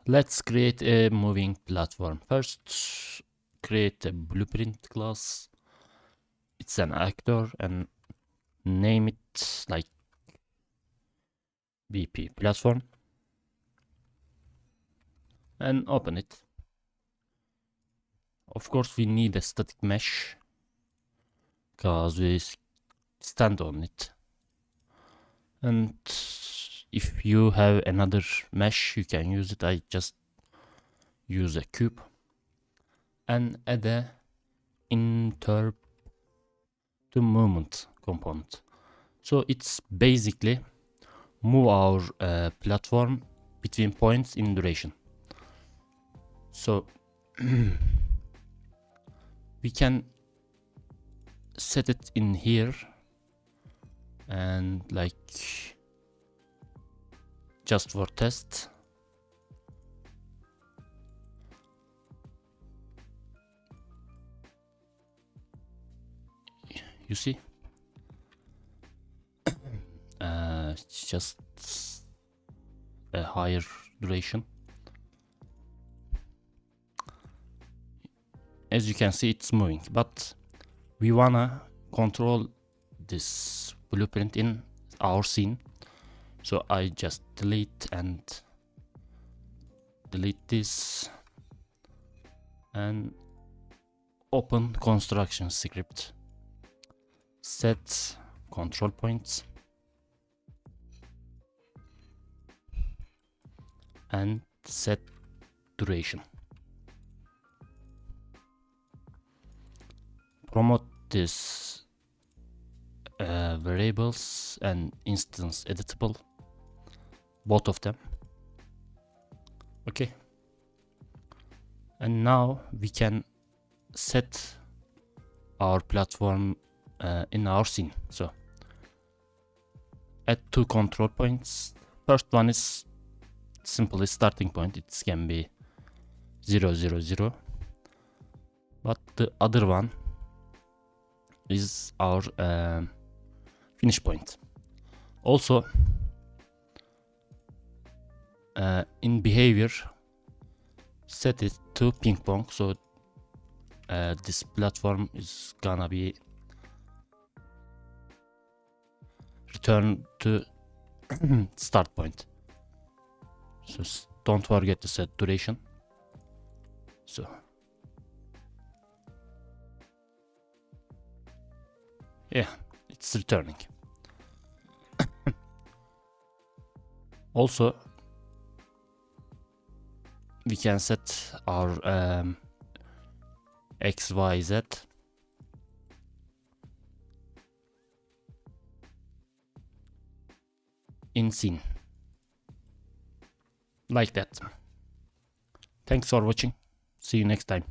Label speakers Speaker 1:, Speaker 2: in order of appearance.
Speaker 1: Let's create a moving platform. First, create a blueprint class. It's an actor and name it like BP platform and open it. Of course, we need a static mesh because we stand on it. And if you have another mesh, you can use it. I just use a cube and add a interp to movement component. So it's basically move our platform between points in duration. So we can set it in here and like just for test. You see, it's just a higher duration. As you can see, it's moving, but we wanna control this blueprint in our scene. So I just delete and delete this and open construction script. Set control points and set duration. Promote this variables and instance editable, both of them. Okay, and now we can set our platform in our scene. So add 2 control points. First one is simply starting point. It can be 0 0 0, but the other one is our finish point. Also in behavior, set it to ping pong, so this platform is gonna be return to start point. So don't forget to set duration. So yeah, it's returning. Also we can set our X, Y, Z in scene like that. Thanks for watching. See you next time.